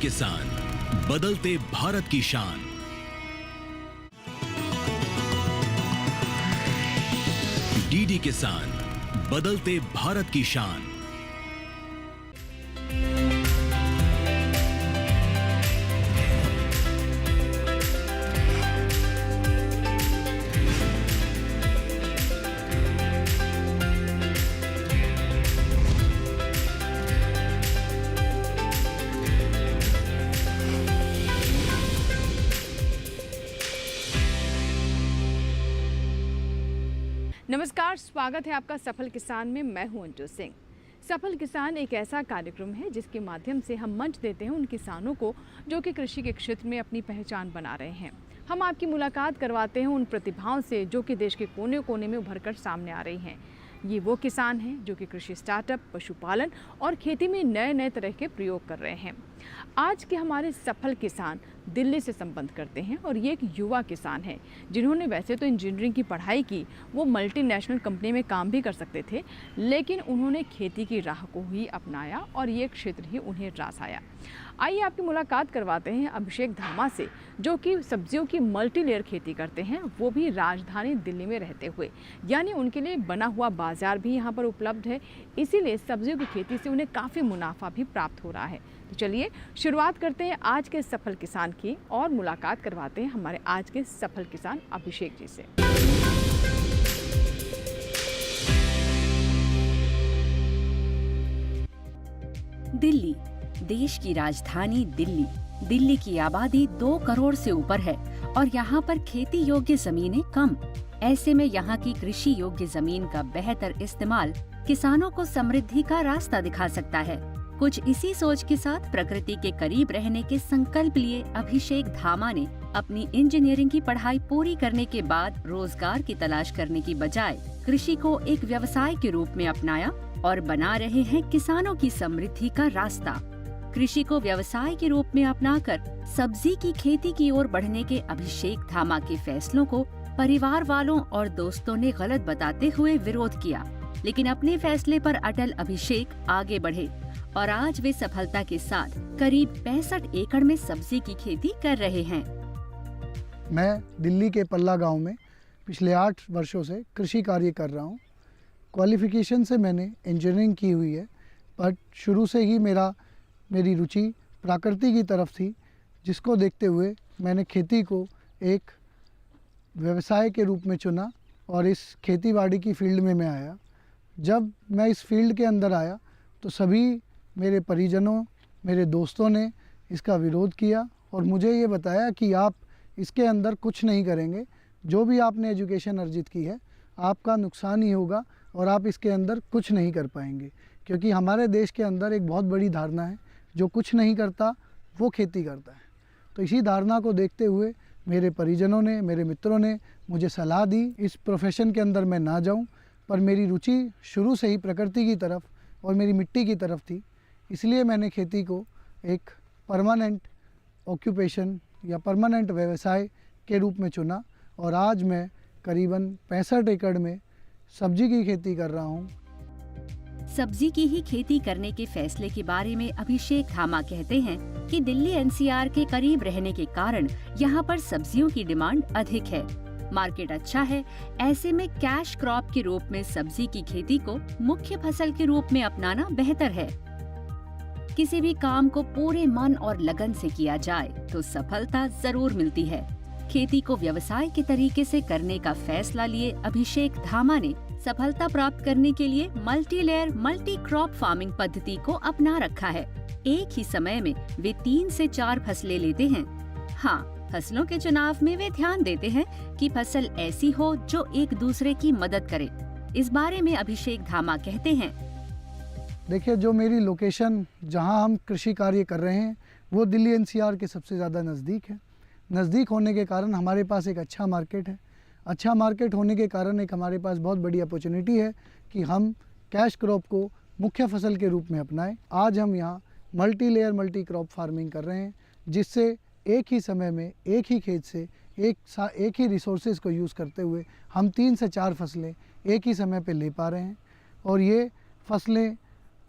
किसान, बदलते भारत की शान। डीडी किसान, बदलते भारत की शान। नमस्कार, स्वागत है आपका सफल किसान में। मैं हूं अंजू सिंह। सफल किसान एक ऐसा कार्यक्रम है जिसके माध्यम से हम मंच देते हैं उन किसानों को जो कि कृषि के क्षेत्र में अपनी पहचान बना रहे हैं। हम आपकी मुलाकात करवाते हैं उन प्रतिभाओं से जो कि देश के कोने कोने में उभरकर सामने आ रही हैं। ये वो किसान हैं जो कि कृषि स्टार्टअप, पशुपालन और खेती में नए नए तरह के प्रयोग कर रहे हैं। आज के हमारे सफल किसान दिल्ली से संबंध करते हैं और ये एक युवा किसान है जिन्होंने वैसे तो इंजीनियरिंग की पढ़ाई की, वो मल्टीनेशनल कंपनी में काम भी कर सकते थे, लेकिन उन्होंने खेती की राह को ही अपनाया और ये क्षेत्र ही उन्हें रास आया। आइए आपकी मुलाकात करवाते हैं अभिषेक धामा से, जो कि सब्जियों की मल्टी लेयर खेती करते हैं, वो भी राजधानी दिल्ली में रहते हुए। यानी उनके लिए बना हुआ बाजार भी यहाँ पर उपलब्ध है, इसीलिए सब्जियों की खेती से उन्हें काफ़ी मुनाफा भी प्राप्त हो रहा है। तो चलिए शुरुआत करते हैं आज के सफल किसान की और मुलाकात करवाते हैं हमारे आज के सफल किसान अभिषेक जी से। दिल्ली, देश की राजधानी दिल्ली। दिल्ली की आबादी 2 करोड़ से ऊपर है और यहाँ पर खेती योग्य जमीनें कम। ऐसे में यहाँ की कृषि योग्य जमीन का बेहतर इस्तेमाल किसानों को समृद्धि का रास्ता दिखा सकता है। कुछ इसी सोच के साथ प्रकृति के करीब रहने के संकल्प लिए अभिषेक धामा ने अपनी इंजीनियरिंग की पढ़ाई पूरी करने के बाद रोजगार की तलाश करने की बजाय कृषि को एक व्यवसाय के रूप में अपनाया और बना रहे हैं किसानों की समृद्धि का रास्ता। कृषि को व्यवसाय के रूप में अपनाकर सब्जी की खेती की ओर बढ़ने के अभिषेक धामा के फैसलों को परिवार वालों और दोस्तों ने गलत बताते हुए विरोध किया, लेकिन अपने फैसले पर अटल अभिषेक आगे बढ़े और आज वे सफलता के साथ करीब 65 एकड़ में सब्जी की खेती कर रहे हैं। मैं दिल्ली के पल्ला गांव में पिछले 8 वर्षों से कृषि कार्य कर रहा हूं। क्वालिफिकेशन से मैंने इंजीनियरिंग की हुई है, बट शुरू से ही मेरी रुचि प्रकृति की तरफ थी, जिसको देखते हुए मैंने खेती को एक व्यवसाय के रूप में चुना और इस खेतीबाड़ी की फील्ड में मैं आया। जब मैं इस फील्ड के अंदर आया तो सभी मेरे परिजनों, मेरे दोस्तों ने इसका विरोध किया और मुझे ये बताया कि आप इसके अंदर कुछ नहीं करेंगे, जो भी आपने एजुकेशन अर्जित की है आपका नुकसान ही होगा और आप इसके अंदर कुछ नहीं कर पाएंगे। क्योंकि हमारे देश के अंदर एक बहुत बड़ी धारणा है, जो कुछ नहीं करता वो खेती करता है। तो इसी धारणा को देखते हुए मेरे परिजनों ने, मेरे मित्रों ने मुझे सलाह दी इस प्रोफेशन के अंदर मैं ना जाऊं, पर मेरी रुचि शुरू से ही प्रकृति की तरफ और मेरी मिट्टी की तरफ थी। इसलिए मैंने खेती को एक परमानेंट ऑक्यूपेशन या परमानेंट व्यवसाय के रूप में चुना और आज मैं करीबन 65 एकड़ में सब्जी की खेती कर रहा हूँ। सब्जी की ही खेती करने के फैसले के बारे में अभिषेक धामा कहते हैं कि दिल्ली एनसीआर के करीब रहने के कारण यहाँ पर सब्जियों की डिमांड अधिक है, मार्केट अच्छा है। ऐसे में कैश क्रॉप के रूप में सब्जी की खेती को मुख्य फसल के रूप में अपनाना बेहतर है। किसी भी काम को पूरे मन और लगन से किया जाए तो सफलता जरूर मिलती है। खेती को व्यवसाय के तरीके से करने का फैसला लिए अभिषेक धामा ने सफलता प्राप्त करने के लिए multi layer multi crop farming पद्धति को अपना रखा है। एक ही समय में वे 3 से 4 फसलें लेते हैं। हाँ, फसलों के चुनाव में वे ध्यान देते हैं कि फसल ऐसी हो जो एक दूसरे की मदद करे। इस बारे में अभिषेक धामा कहते हैं, देखिए, जो मेरी लोकेशन जहां हम कृषि कार्य कर रहे हैं वो दिल्ली एनसीआर के सबसे ज़्यादा नज़दीक है। नज़दीक होने के कारण हमारे पास एक अच्छा मार्केट है। अच्छा मार्केट होने के कारण एक हमारे पास बहुत बड़ी अपॉर्चुनिटी है कि हम कैश क्रॉप को मुख्य फसल के रूप में अपनाएं। आज हम यहाँ multi layer multi crop farming कर रहे हैं, जिससे एक ही समय में एक ही खेत से एक ही रिसोर्सेज को यूज़ करते हुए हम 3 से 4 फसलें एक ही समय पे ले पा रहे हैं। और ये फसलें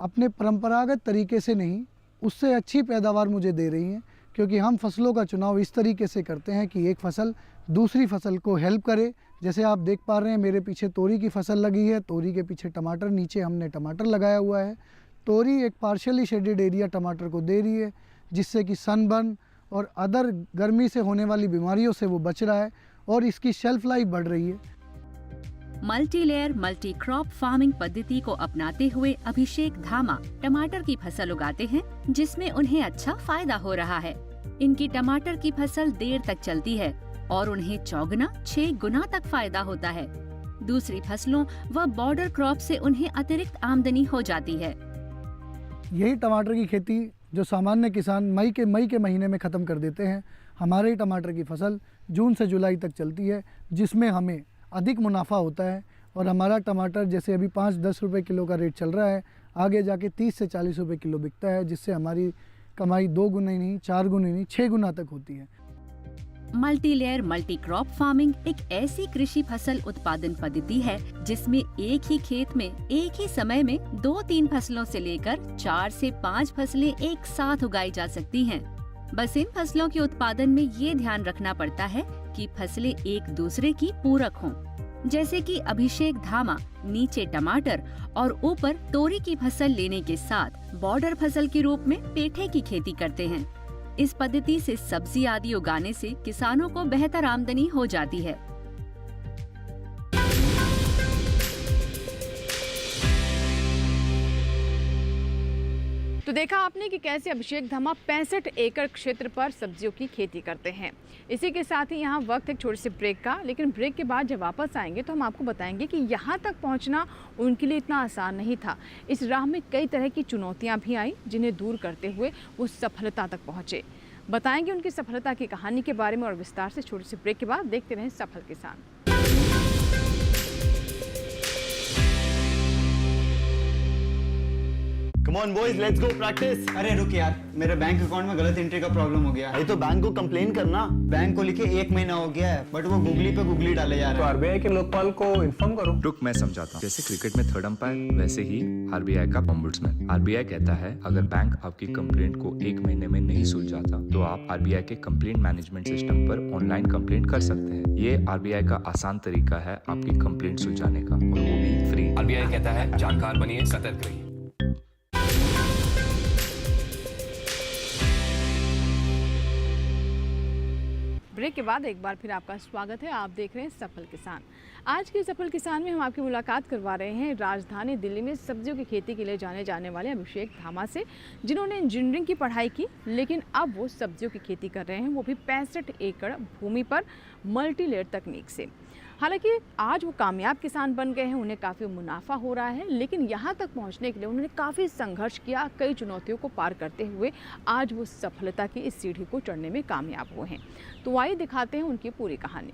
अपने परंपरागत तरीके से नहीं, उससे अच्छी पैदावार मुझे दे रही हैं, क्योंकि हम फसलों का चुनाव इस तरीके से करते हैं कि एक फसल दूसरी फसल को हेल्प करे। जैसे आप देख पा रहे हैं मेरे पीछे तोरी की फसल लगी है, तोरी के पीछे टमाटर, नीचे हमने टमाटर लगाया हुआ है। तोरी एक पार्शियली शेडेड एरिया टमाटर को दे रही है, जिससे कि सनबर्न और अदर गर्मी से होने वाली बीमारियों से वो बच रहा है और इसकी शेल्फ लाइफ बढ़ रही है। Multi layer multi crop farming पद्धति को अपनाते हुए अभिषेक धामा टमाटर की फसल उगाते हैं, जिसमें उन्हें अच्छा फायदा हो रहा है। इनकी टमाटर की फसल देर तक चलती है और उन्हें चौगुना 6 गुना तक फायदा होता है। दूसरी फसलों व बॉर्डर क्रॉप से उन्हें अतिरिक्त आमदनी हो जाती है। यही टमाटर की खेती जो सामान्य किसान मई के महीने में ख़त्म कर देते हैं, हमारे ही टमाटर की फसल जून से जुलाई तक चलती है, जिसमें हमें अधिक मुनाफा होता है। और हमारा टमाटर जैसे अभी 5-10 रुपये किलो का रेट चल रहा है, आगे जाके 30 से 40 रुपये किलो बिकता है, जिससे हमारी कमाई 2 गुना नहीं, 4 गुना नहीं, 6 गुना तक होती है। Multi layer multi crop farming एक ऐसी कृषि फसल उत्पादन पद्धति है जिसमें एक ही खेत में एक ही समय में 2-3 फसलों से लेकर 4 से 5 फसलें एक साथ उगाई जा सकती हैं। बस इन फसलों के उत्पादन में ये ध्यान रखना पड़ता है कि फसलें एक दूसरे की पूरक हों। जैसे कि अभिषेक धामा नीचे टमाटर और ऊपर तोरी की फसल लेने के साथ बॉर्डर फसल के रूप में पेठे की खेती करते हैं। इस पद्धति से सब्जी आदि उगाने से किसानों को बेहतर आमदनी हो जाती है। तो देखा आपने कि कैसे अभिषेक धामा 65 एकड़ क्षेत्र पर सब्जियों की खेती करते हैं। इसी के साथ ही यहाँ वक्त एक छोटे से ब्रेक का, लेकिन ब्रेक के बाद जब वापस आएंगे तो हम आपको बताएंगे कि यहाँ तक पहुँचना उनके लिए इतना आसान नहीं था। इस राह में कई तरह की चुनौतियाँ भी आई, जिन्हें दूर करते हुए वो सफलता तक पहुँचे। बताएंगे उनकी सफलता की कहानी के बारे में और विस्तार से। छोटे से ब्रेक के बाद देखते रहें सफल किसान। Come on boys, let's go practice. अरे रुक यार, मेरे बैंक अकाउंट में गलत एंट्री का प्रॉब्लम हो गया है। भाई तो बैंक को कंप्लेन करना। बैंक को लिखे 1 महीना हो गया है, बट वो गुगली पे गुगली डाले जा तो रहा है। आरबीआई के लोकपाल को इन्फॉर्म करो। रुक, मैं समझाता हूँ। जैसे क्रिकेट में थर्ड अंपायर, वैसे ही आरबीआई का ओम्बुड्समैन। आरबीआई कहता है अगर बैंक आपकी कंप्लेंट को 1 महीने में नहीं सुलझाता तो आप आरबीआई के कंप्लेंट मैनेजमेंट सिस्टम पर ऑनलाइन कंप्लेंट कर सकते हैं। ये आरबीआई का आसान तरीका है आपकी कंप्लेंट सुलझाने का, और वो भी फ्री। आरबीआई कहता है जानकार बनिए, सतर्क रहिए। ब्रेक के बाद एक बार फिर आपका स्वागत है। आप देख रहे हैं सफल किसान। आज के सफल किसान में हम आपकी मुलाकात करवा रहे हैं राजधानी दिल्ली में सब्जियों की खेती के लिए जाने जाने वाले अभिषेक धामा से, जिन्होंने इंजीनियरिंग की पढ़ाई की, लेकिन अब वो सब्जियों की खेती कर रहे हैं, वो भी 65 एकड़ भूमि पर मल्टी लेयर तकनीक से। हालांकि आज वो कामयाब किसान बन गए हैं, उन्हें काफ़ी मुनाफा हो रहा है, लेकिन यहाँ तक पहुँचने के लिए उन्होंने काफ़ी संघर्ष किया। कई चुनौतियों को पार करते हुए आज वो सफलता की इस सीढ़ी को चढ़ने में कामयाब हुए हैं। तो आइए दिखाते हैं उनकी पूरी कहानी।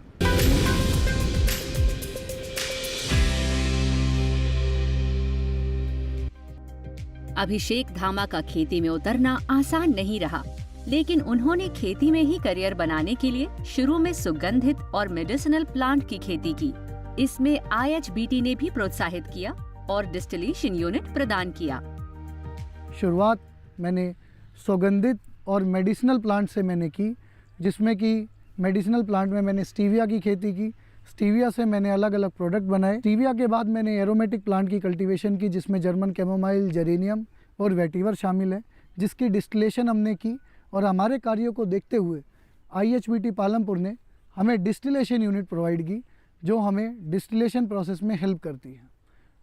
अभिषेक धामा का खेती में उतरना आसान नहीं रहा, लेकिन उन्होंने खेती में ही करियर बनाने के लिए शुरू में सुगंधित और मेडिसिनल प्लांट की खेती की। इसमें IHBT ने भी प्रोत्साहित किया और डिस्टिलेशन यूनिट प्रदान किया। शुरुआत मैंने सुगंधित और मेडिसिनल प्लांट से मैंने की, जिसमें कि मेडिसिनल प्लांट में मैंने स्टीविया की खेती की। स्टीविया से मैंने अलग अलग प्रोडक्ट बनाए। स्टीविया के बाद मैंने एरोमेटिक प्लांट की कल्टीवेशन की, जिसमें जर्मन कैमोमाइल, जेरेनियम और वेटिवर शामिल है, जिसकी डिस्टिलेशन हमने की। और हमारे कार्यों को देखते हुए IHBT पालमपुर ने हमें डिस्टिलेशन यूनिट प्रोवाइड की, जो हमें डिस्टिलेशन प्रोसेस में हेल्प करती है।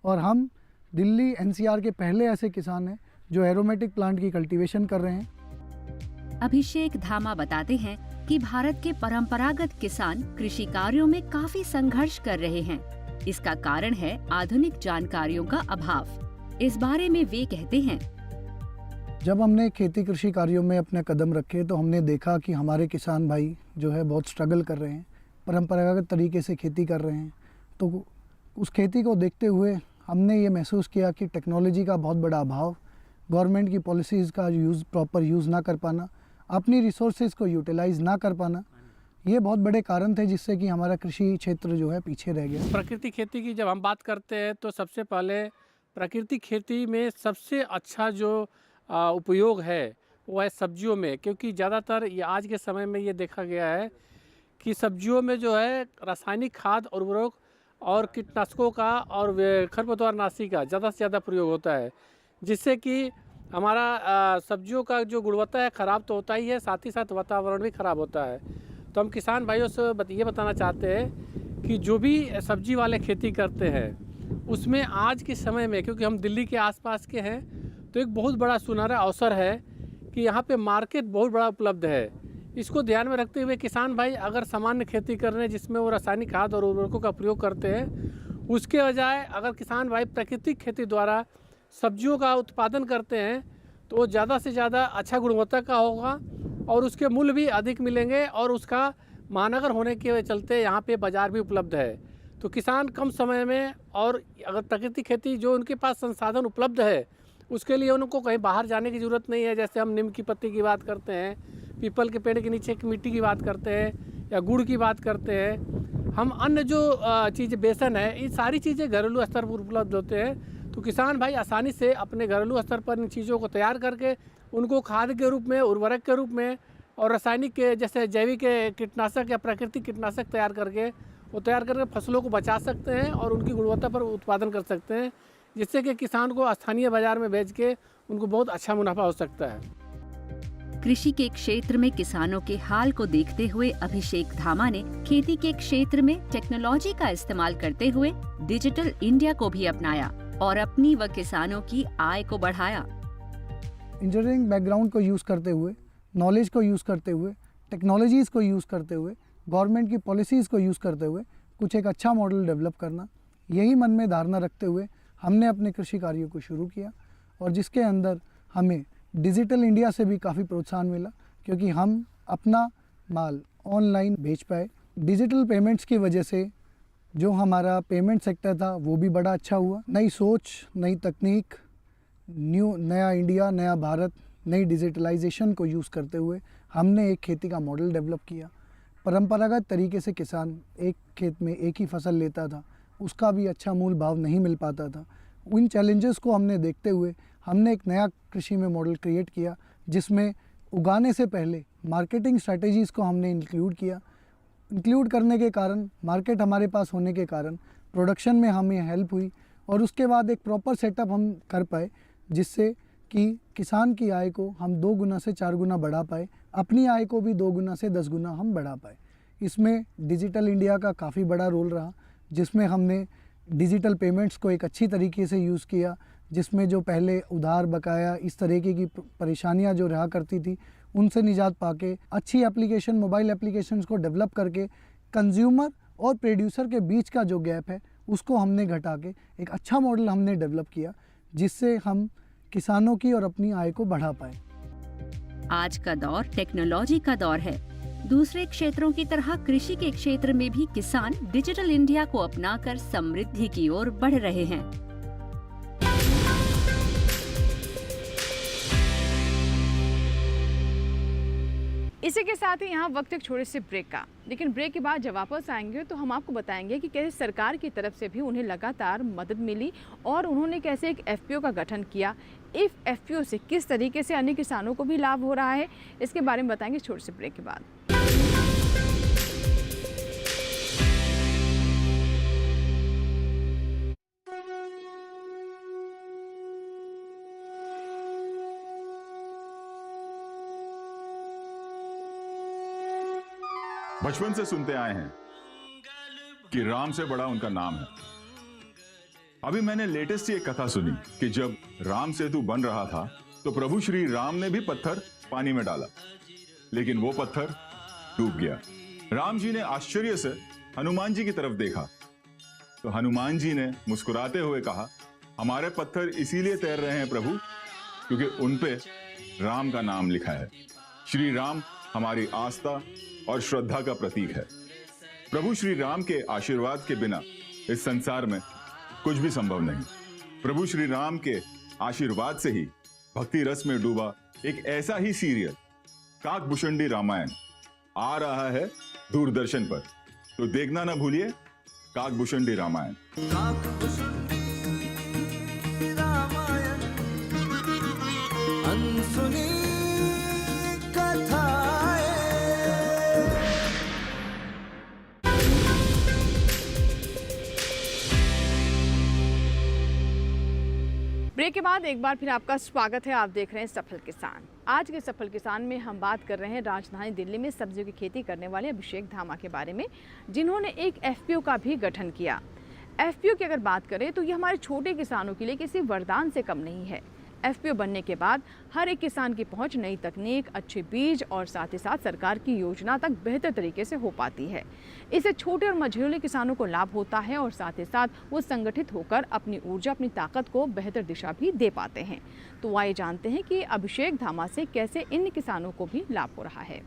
और हम दिल्ली NCR के पहले ऐसे किसान हैं जो एरोमेटिक प्लांट की कल्टीवेशन कर रहे हैं। अभिषेक धामा बताते हैं कि भारत के परंपरागत किसान कृषि कार्यों में काफी संघर्ष कर रहे हैं। इसका कारण है आधुनिक जानकारियों का अभाव। इस बारे में वे कहते हैं, जब हमने खेती कृषि कार्यों में अपने कदम रखे तो हमने देखा कि हमारे किसान भाई जो है बहुत स्ट्रगल कर रहे हैं, परंपरागत तरीके से खेती कर रहे हैं। तो उस खेती को देखते हुए हमने ये महसूस किया कि टेक्नोलॉजी का बहुत बड़ा अभाव, गवर्नमेंट की पॉलिसीज़ का प्रॉपर यूज़ ना कर पाना, अपनी रिसोर्सेज को यूटिलाइज़ ना कर पाना, ये बहुत बड़े कारण थे जिससे कि हमारा कृषि क्षेत्र जो है पीछे रह गया। प्राकृतिक खेती की जब हम बात करते हैं तो सबसे पहले प्राकृतिक खेती में सबसे अच्छा जो उपयोग है वो है सब्जियों में, क्योंकि ज़्यादातर ये आज के समय में ये देखा गया है कि सब्जियों में जो है रासायनिक खाद और उर्वरक और कीटनाशकों का और खरपतवारनाशी का ज़्यादा से ज़्यादा प्रयोग होता है, जिससे कि हमारा सब्जियों का जो गुणवत्ता है ख़राब तो होता ही है, साथ ही साथ वातावरण भी ख़राब होता है। तो हम किसान भाइयों से ये बताना चाहते हैं कि जो भी सब्जी वाले खेती करते हैं उसमें आज के समय में, क्योंकि हम दिल्ली के आसपास के हैं, तो एक बहुत बड़ा सुनहरा अवसर है कि यहाँ पे मार्केट बहुत बड़ा उपलब्ध है। इसको ध्यान में रखते हुए किसान भाई अगर सामान्य खेती कर रहे हैं जिसमें वो रासायनिक खाद और उर्वरकों का प्रयोग करते हैं, उसके बजाय अगर किसान भाई प्राकृतिक खेती द्वारा सब्जियों का उत्पादन करते हैं तो वो ज़्यादा से ज़्यादा अच्छा गुणवत्ता का होगा और उसके मूल्य भी अधिक मिलेंगे और उसका महानगर होने के चलते यहाँ पे बाज़ार भी उपलब्ध है। तो किसान कम समय में और अगर प्राकृतिक खेती जो उनके पास संसाधन उपलब्ध है उसके लिए उनको कहीं बाहर जाने की ज़रूरत नहीं है। जैसे हम नीम की पत्ती की बात करते हैं, पीपल के पेड़ के नीचे की मिट्टी की बात करते हैं या गुड़ की बात करते हैं, हम अन्य जो चीज़ें बेसन है, ये सारी चीज़ें घरेलू स्तर पर उपलब्ध होते हैं। तो किसान भाई आसानी से अपने घरेलू स्तर पर इन चीज़ों को तैयार करके उनको खाद के रूप में, उर्वरक के रूप में और रासायनिक के जैसे जैविक कीटनाशक या प्राकृतिक कीटनाशक तैयार करके फसलों को बचा सकते हैं और उनकी गुणवत्ता पर उत्पादन कर सकते हैं, जिससे कि किसान को स्थानीय बाजार में बेच के उनको बहुत अच्छा मुनाफा हो सकता है। कृषि के क्षेत्र में किसानों के हाल को देखते हुए अभिषेक धामा ने खेती के क्षेत्र में टेक्नोलॉजी का इस्तेमाल करते हुए डिजिटल इंडिया को भी अपनाया और अपनी व किसानों की आय को बढ़ाया। इंजीनियरिंग बैकग्राउंड को यूज़ करते हुए, नॉलेज को यूज़ करते हुए, टेक्नोलॉजीज़ को यूज़ करते हुए, गवर्नमेंट की पॉलिसीज़ को यूज़ करते हुए कुछ एक अच्छा मॉडल डेवलप करना, यही मन में धारणा रखते हुए हमने अपने कृषि कार्यों को शुरू किया और जिसके अंदर हमें डिजिटल इंडिया से भी काफ़ी प्रोत्साहन मिला, क्योंकि हम अपना माल ऑनलाइन बेच पाए। डिजिटल पेमेंट्स की वजह से जो हमारा पेमेंट सेक्टर था वो भी बड़ा अच्छा हुआ। नई सोच, नई तकनीक, नया इंडिया, नया भारत, नई डिजिटलाइजेशन को यूज़ करते हुए हमने एक खेती का मॉडल डेवलप किया। परंपरागत तरीके से किसान एक खेत में एक ही फसल लेता था, उसका भी अच्छा मूल भाव नहीं मिल पाता था। उन चैलेंजेस को हमने देखते हुए हमने एक नया कृषि में मॉडल क्रिएट किया, जिसमें उगाने से पहले मार्केटिंग स्ट्रैटेजीज़ को हमने इंक्लूड किया। इंक्लूड करने के कारण, मार्केट हमारे पास होने के कारण प्रोडक्शन में हमें हेल्प हुई और उसके बाद एक प्रॉपर सेटअप हम कर पाए, जिससे कि किसान की आय को हम 2 गुना से 4 गुना बढ़ा पाए, अपनी आय को भी 2 गुना से 10 गुना हम बढ़ा पाए। इसमें डिजिटल इंडिया का काफ़ी बड़ा रोल रहा, जिसमें हमने डिजिटल पेमेंट्स को एक अच्छी तरीके से यूज़ किया, जिसमें जो पहले उधार बकाया इस तरीके की परेशानियां जो रहा करती थी उनसे निजात पाके अच्छी एप्लीकेशन, मोबाइल एप्लीकेशंस को डेवलप करके कंज्यूमर और प्रोड्यूसर के बीच का जो गैप है उसको हमने घटा के एक अच्छा मॉडल हमने डेवलप किया, जिससे हम किसानों की और अपनी आय को बढ़ा पाए। आज का दौर टेक्नोलॉजी का दौर है। दूसरे क्षेत्रों की तरह कृषि के क्षेत्र में भी किसान डिजिटल इंडिया को अपनाकर समृद्धि की ओर बढ़ रहे हैं। इसी के साथ ही यहाँ वक्त एक छोटे से ब्रेक का, लेकिन ब्रेक के बाद जब वापस आएंगे तो हम आपको बताएंगे कि कैसे सरकार की तरफ से भी उन्हें लगातार मदद मिली और उन्होंने कैसे एक एफपीओ का गठन किया। इस एफपीओ से किस तरीके से अन्य किसानों को भी लाभ हो रहा है, इसके बारे में बताएंगे छोटे से ब्रेक के बाद। बचपन से सुनते आए हैं कि राम से बड़ा उनका नाम है। अभी मैंने लेटेस्ट ये कथा सुनी कि जब राम सेतु बन रहा था तो प्रभु श्री राम ने भी पत्थर पानी में डाला, लेकिन वो पत्थर डूब गया। राम जी ने आश्चर्य से हनुमान जी की तरफ देखा तो हनुमान जी ने मुस्कुराते हुए कहा, हमारे पत्थर इसीलिए तैर रहे हैं प्रभु, क्योंकि उन पे राम का नाम लिखा है। श्री राम हमारी आस्था और श्रद्धा का प्रतीक है। प्रभु श्री राम के आशीर्वाद के बिना इस संसार में कुछ भी संभव नहीं। प्रभु श्री राम के आशीर्वाद से ही भक्ति रस में डूबा एक ऐसा ही सीरियल काकभूषणी रामायण आ रहा है दूरदर्शन पर, तो देखना ना भूलिए काकभूषणी रामायण। ब्रेक के बाद एक बार फिर आपका स्वागत है। आप देख रहे हैं सफल किसान। आज के सफल किसान में हम बात कर रहे हैं राजधानी दिल्ली में सब्जियों की खेती करने वाले अभिषेक धामा के बारे में, जिन्होंने एक एफपीओ का भी गठन किया। एफपीओ की अगर बात करें तो ये हमारे छोटे किसानों के लिए किसी वरदान से कम नहीं है। एफपीओ बनने के बाद हर एक किसान की पहुंच नई तकनीक, अच्छे बीज और साथ ही साथ सरकार की योजना तक बेहतर तरीके से हो पाती है। इससे छोटे और मझोले किसानों को लाभ होता है और साथ ही साथ वो संगठित होकर अपनी ऊर्जा, अपनी ताकत को बेहतर दिशा भी दे पाते हैं। तो आइए जानते हैं कि अभिषेक धामा से कैसे इन किसानों को भी लाभ हो रहा है।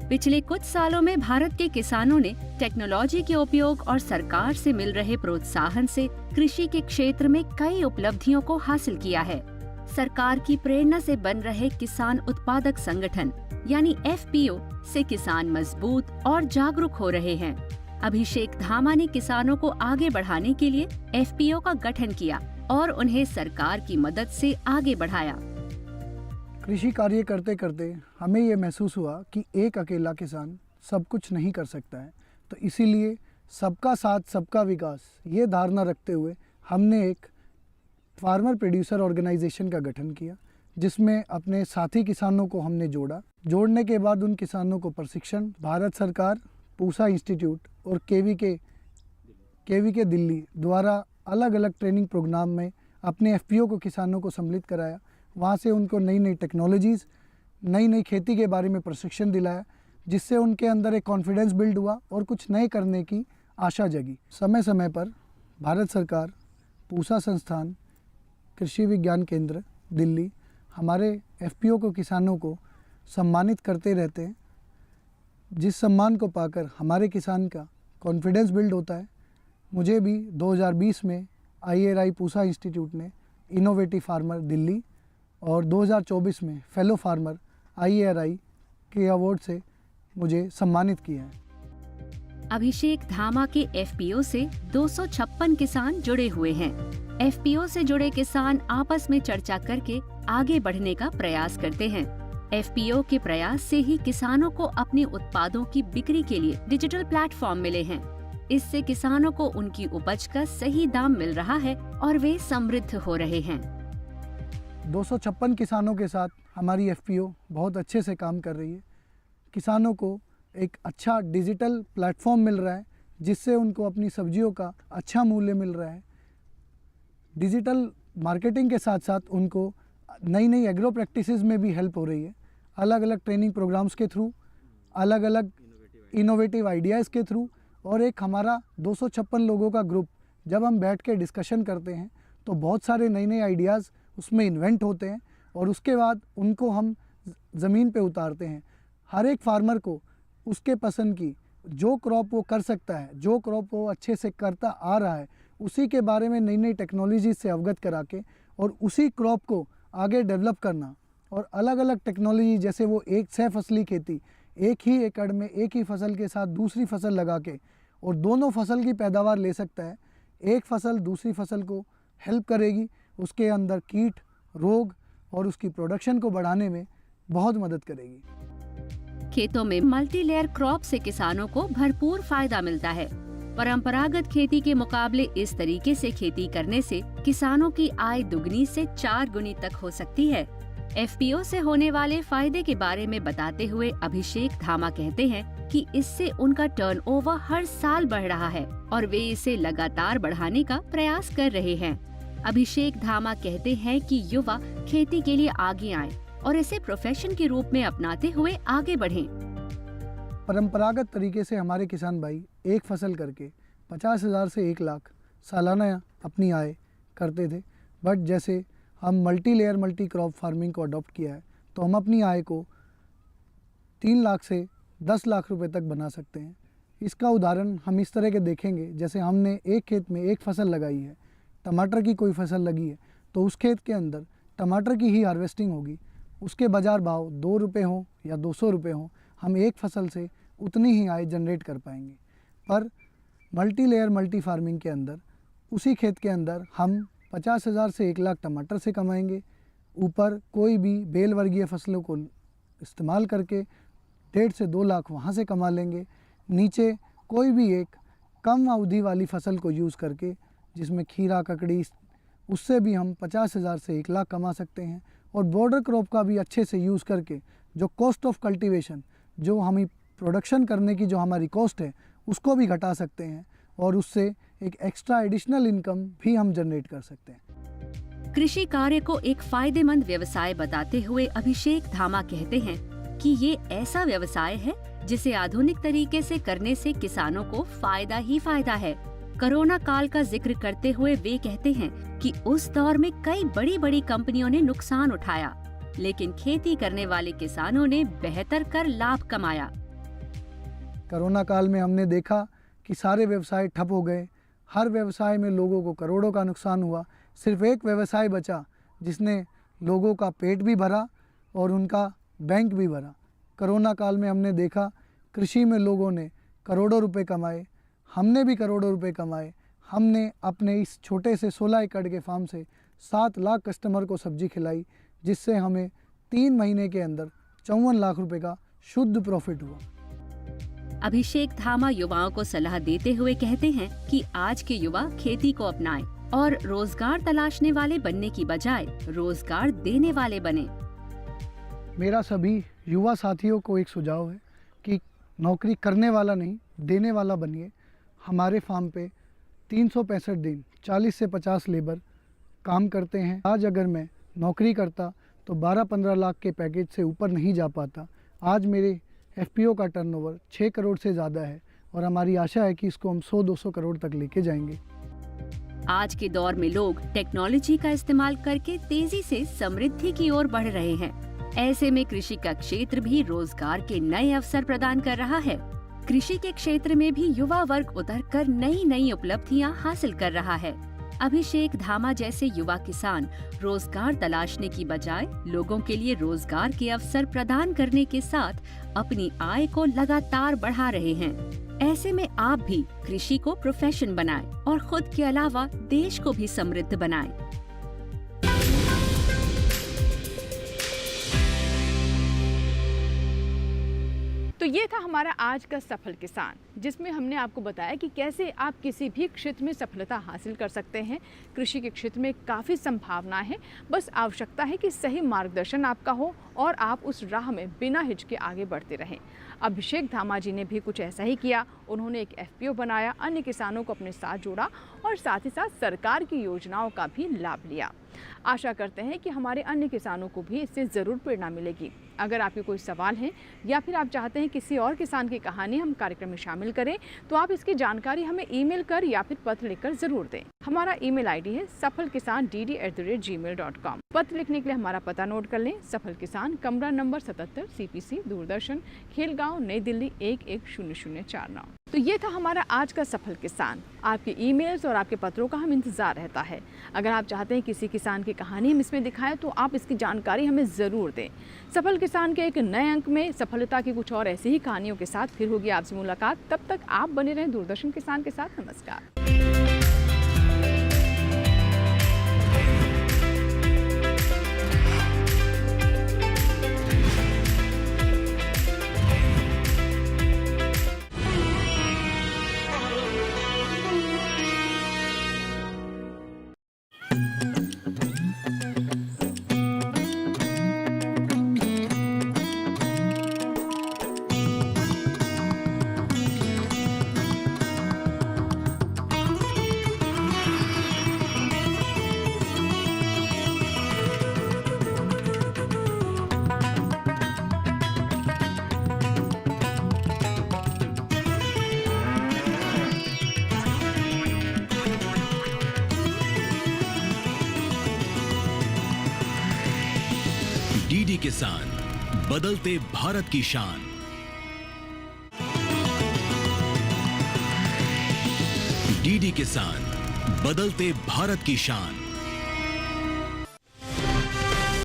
पिछले कुछ सालों में भारत के किसानों ने टेक्नोलॉजी के उपयोग और सरकार से मिल रहे प्रोत्साहन से कृषि के क्षेत्र में कई उपलब्धियों को हासिल किया है। सरकार की प्रेरणा से बन रहे किसान उत्पादक संगठन यानी एफपीओ से किसान मजबूत और जागरूक हो रहे हैं। अभिषेक धामा ने किसानों को आगे बढ़ाने के लिए एफपीओ का गठन किया और उन्हें सरकार की मदद से आगे बढ़ाया। कृषि कार्य करते करते हमें ये महसूस हुआ कि एक अकेला किसान सब कुछ नहीं कर सकता है, तो इसीलिए सबका साथ सबका विकास ये धारणा रखते हुए हमने एक फार्मर प्रोड्यूसर ऑर्गेनाइजेशन का गठन किया, जिसमें अपने साथी किसानों को हमने जोड़ा। जोड़ने के बाद उन किसानों को प्रशिक्षण भारत सरकार, पूसा इंस्टीट्यूट और केवीके दिल्ली द्वारा अलग अलग ट्रेनिंग प्रोग्राम में अपने एफपीओ को किसानों को सम्मिलित कराया। वहाँ से उनको नई नई टेक्नोलॉजीज़, नई नई खेती के बारे में प्रशिक्षण दिलाया, जिससे उनके अंदर एक कॉन्फिडेंस बिल्ड हुआ और कुछ नए करने की आशा जगी। समय समय पर भारत सरकार, पूसा संस्थान, कृषि विज्ञान केंद्र दिल्ली हमारे एफपीओ को, किसानों को सम्मानित करते रहते हैं, जिस सम्मान को पाकर हमारे किसान का कॉन्फिडेंस बिल्ड होता है। मुझे भी 2020 में IRI पूसा इंस्टीट्यूट ने इनोवेटिव फार्मर दिल्ली और 2024 में फेलो फार्मर IRI के अवार्ड से मुझे सम्मानित किया है। अभिषेक धामा के एफपीओ से 256 किसान जुड़े हुए हैं। एफपीओ से जुड़े किसान आपस में चर्चा करके आगे बढ़ने का प्रयास करते हैं। एफपीओ के प्रयास से ही किसानों को अपने उत्पादों की बिक्री के लिए डिजिटल प्लेटफॉर्म मिले हैं। इससे किसानों को उनकी उपज का सही दाम मिल रहा है और वे समृद्ध हो रहे हैं। 256 किसानों के साथ हमारी एफपीओ बहुत अच्छे से काम कर रही है। किसानों को एक अच्छा डिजिटल प्लेटफॉर्म मिल रहा है, जिससे उनको अपनी सब्जियों का अच्छा मूल्य मिल रहा है। डिजिटल मार्केटिंग के साथ साथ उनको नई नई एग्रो प्रैक्टिसेस में भी हेल्प हो रही है। अलग अलग ट्रेनिंग प्रोग्राम्स के थ्रू, अलग अलग इनोवेटिव आइडियाज़ के थ्रू, और एक हमारा 256 लोगों का ग्रुप, जब हम बैठ के डिस्कशन करते हैं तो बहुत सारे नए नए आइडियाज़ उसमें इन्वेंट होते हैं और उसके बाद उनको हम ज़मीन पे उतारते हैं। हर एक फार्मर को उसके पसंद की जो क्रॉप वो कर सकता है, जो क्रॉप वो अच्छे से करता आ रहा है, उसी के बारे में नई नई टेक्नोलॉजी से अवगत करा के और उसी क्रॉप को आगे डेवलप करना। और अलग अलग टेक्नोलॉजी, जैसे वो एक सह फसली खेती, एक ही एकड़ में एक ही फसल के साथ दूसरी फसल लगा के और दोनों फसल की पैदावार ले सकता है। एक फसल दूसरी फसल को हेल्प करेगी, उसके अंदर कीट, रोग और उसकी प्रोडक्शन को बढ़ाने में बहुत मदद करेगी। खेतों में मल्टी लेयर क्रॉप से किसानों को भरपूर फायदा मिलता है। परंपरागत खेती के मुकाबले इस तरीके से खेती करने से किसानों की आय दुगनी से 4 गुनी तक हो सकती है। एफपीओ से होने वाले फायदे के बारे में बताते हुए अभिषेक धामा कहते हैं कि इससे उनका टर्नओवर हर साल बढ़ रहा है और वे इसे लगातार बढ़ाने का प्रयास कर रहे हैं। अभिषेक धामा कहते हैं कि युवा खेती के लिए आगे आए और इसे प्रोफेशन के रूप में अपनाते हुए आगे बढ़ें। परंपरागत तरीके से हमारे किसान भाई एक फसल करके 50,000 से 1 लाख सालाना अपनी आय करते थे, बट जैसे हम multi layer multi crop farming को अडॉप्ट किया है तो हम अपनी आय को 3 लाख से 10 लाख रुपए तक बना सकते हैं। इसका उदाहरण हम इस तरह के देखेंगे, जैसे हमने एक खेत में एक फसल लगाई है, टमाटर की कोई फसल लगी है, तो उस खेत के अंदर टमाटर की ही हार्वेस्टिंग होगी। उसके बाज़ार भाव 2 रुपये हों या 200 रुपये हों, हम एक फसल से उतनी ही आय जनरेट कर पाएंगे। पर मल्टी लेयर मल्टी फार्मिंग के अंदर उसी खेत के अंदर हम 50,000 से 1 लाख टमाटर से कमाएंगे, ऊपर कोई भी बेल वर्गीय फसलों को इस्तेमाल करके 1.5 से 2 लाख वहाँ से कमा लेंगे, नीचे कोई भी एक कम अवधि वाली फसल को यूज़ करके, जिसमें खीरा, ककड़ी, उससे भी हम 50,000 से 1 लाख कमा सकते हैं। और बॉर्डर क्रॉप का भी अच्छे से यूज़ करके जो कॉस्ट ऑफ कल्टीवेशन, जो हमें प्रोडक्शन करने की जो हमारी कॉस्ट है, उसको भी घटा सकते हैं और उससे एक एक्स्ट्रा एडिशनल इनकम भी हम जनरेट कर सकते हैं। कृषि कार्य को एक फायदेमंद व्यवसाय बताते हुए अभिषेक धामा कहते हैं कि ये ऐसा व्यवसाय है जिसे आधुनिक तरीके से करने से किसानों को फायदा ही फायदा है। कोरोना काल का जिक्र करते हुए वे कहते हैं कि उस दौर में कई बड़ी बड़ी कंपनियों ने नुकसान उठाया, लेकिन खेती करने वाले किसानों ने बेहतर कर लाभ कमाया। कोरोना काल में हमने देखा कि सारे व्यवसाय ठप हो गए, हर व्यवसाय में लोगों को करोड़ों का नुकसान हुआ। सिर्फ एक व्यवसाय बचा जिसने लोगों का पेट भी भरा और उनका बैंक भी भरा। कोरोना काल में हमने देखा कृषि में लोगों ने करोड़ों रुपए कमाए, हमने भी करोड़ों रुपए कमाए। हमने अपने इस छोटे से 16 एकड़ के फार्म से 7 लाख कस्टमर को सब्जी खिलाई, जिससे हमें 3 महीने के अंदर 54 लाख रुपए का शुद्ध प्रॉफिट हुआ। अभिषेक धामा युवाओं को सलाह देते हुए कहते हैं कि आज के युवा खेती को अपनाएं और रोजगार तलाशने वाले बनने की बजाय रोजगार देने वाले बने। मेरा सभी युवा साथियों को एक सुझाव है कि नौकरी करने वाला नहीं, देने वाला बनिए। हमारे फार्म पे 365 दिन 40 से 50 लेबर काम करते हैं। आज अगर मैं नौकरी करता तो 12-15 लाख के पैकेज से ऊपर नहीं जा पाता। आज मेरे एफपीओ का टर्नओवर 6 करोड़ से ज़्यादा है और हमारी आशा है कि इसको हम 100-200 करोड़ तक लेके जाएंगे। आज के दौर में लोग टेक्नोलॉजी का इस्तेमाल करके तेजी से समृद्धि की ओर बढ़ रहे हैं। ऐसे में कृषि का क्षेत्र भी रोजगार के नए अवसर प्रदान कर रहा है। कृषि के क्षेत्र में भी युवा वर्ग उतरकर नई नई उपलब्धियां हासिल कर रहा है। अभिषेक धामा जैसे युवा किसान रोजगार तलाशने की बजाय लोगों के लिए रोजगार के अवसर प्रदान करने के साथ अपनी आय को लगातार बढ़ा रहे हैं। ऐसे में आप भी कृषि को प्रोफेशन बनाएं और खुद के अलावा देश को भी समृद्ध बनाएं। तो ये था हमारा आज का सफल किसान, जिसमें हमने आपको बताया कि कैसे आप किसी भी क्षेत्र में सफलता हासिल कर सकते हैं। कृषि के क्षेत्र में काफ़ी संभावना है, बस आवश्यकता है कि सही मार्गदर्शन आपका हो और आप उस राह में बिना हिचके आगे बढ़ते रहें। अभिषेक धामा जी ने भी कुछ ऐसा ही किया। उन्होंने एक एफपीओ बनाया, अन्य किसानों को अपने साथ जोड़ा और साथ ही साथ सरकार की योजनाओं का भी लाभ लिया। आशा करते हैं कि हमारे अन्य किसानों को भी इससे ज़रूर प्रेरणा मिलेगी। अगर आपके कोई सवाल है या फिर आप चाहते हैं किसी और किसान की कहानी हम कार्यक्रम में शामिल करें, तो आप इसकी जानकारी हमें ईमेल कर या फिर पत्र लिखकर ज़रूर दें। हमारा ईमेल आईडी है safalkisan@gmail.com। पत्र लिखने के लिए हमारा पता नोट कर लें। सफल किसान, कमरा नंबर 77, CPC, दूरदर्शन, खेलगांव, नई दिल्ली 110049। तो ये था हमारा आज का सफल किसान। आपके ईमेल्स और आपके पत्रों का हम इंतज़ार रहता है। अगर आप चाहते हैं किसी किसान की कहानी हम इसमें दिखाएं, तो आप इसकी जानकारी हमें ज़रूर दें। सफल किसान के एक नए अंक में सफलता की कुछ और ऐसी ही कहानियों के साथ फिर होगी आपसे मुलाकात। तब तक आप बने रहें दूरदर्शन किसान के साथ। नमस्कार। डीडी किसान, बदलते भारत की शान। डीडी किसान, बदलते भारत की शान।